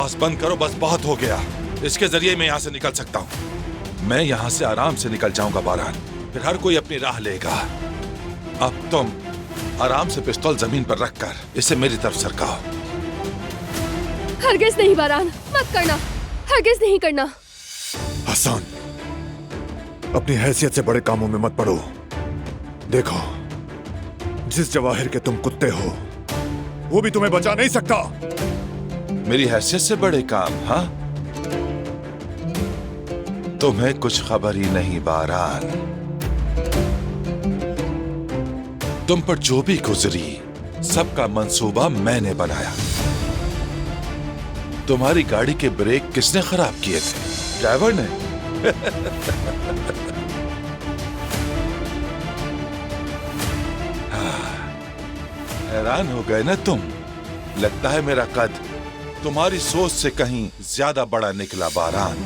बकवास बंद करो, बस बहुत हो गया। इसके जरिए मैं यहाँ से निकल सकता हूँ। मैं यहाँ से आराम से निकल जाऊंगा बारान, फिर हर कोई अपनी राह लेगा। अब तुम आराम से पिस्तौल जमीन पर रखकर इसे मेरी तरफ सरकाओ। हरगिज नहीं बारान, मत करना, हरगिज नहीं करना। हसन, अपनी हैसियत से बड़े कामों में मत पड़ो। देखो, जिस जवाहिर के तुम कुत्ते हो वो भी तुम्हें बचा नहीं सकता। मेरी हैसियत से बड़े काम? हाँ, तुम्हें कुछ खबर ही नहीं बारान। तुम पर जो भी गुजरी सबका मंसूबा मैंने बनाया। तुम्हारी गाड़ी के ब्रेक किसने खराब किए थे? ड्राइवर ने। हैरान हो गए ना तुम? लगता है मेरा कद तुम्हारी सोच से कहीं ज्यादा बड़ा निकला बारान।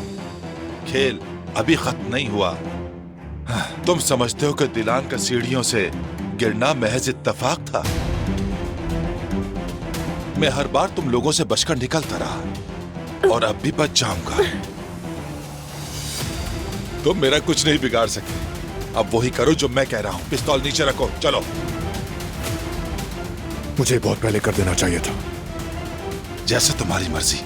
खेल अभी खत्म नहीं हुआ। तुम समझते हो कि दिलान का सीढ़ियों से गिरना महज इत्तेफाक था? मैं हर बार तुम लोगों से बचकर निकलता रहा और अब भी बच जाऊंगा। तुम मेरा कुछ नहीं बिगाड़ सकते। अब वही करो जो मैं कह रहा हूं। पिस्तौल नीचे रखो, चलो। मुझे बहुत पहले कर देना चाहिए था। जैसे तुम्हारी मर्जी।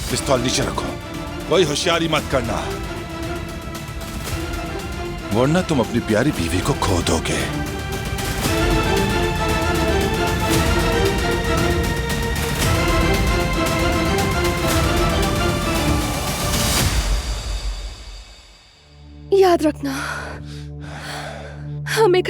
पिस्तौल नीचे रखो, कोई होशियारी मत करना, वरना तुम अपनी प्यारी बीवी को खो दोगे। याद रखना, हमें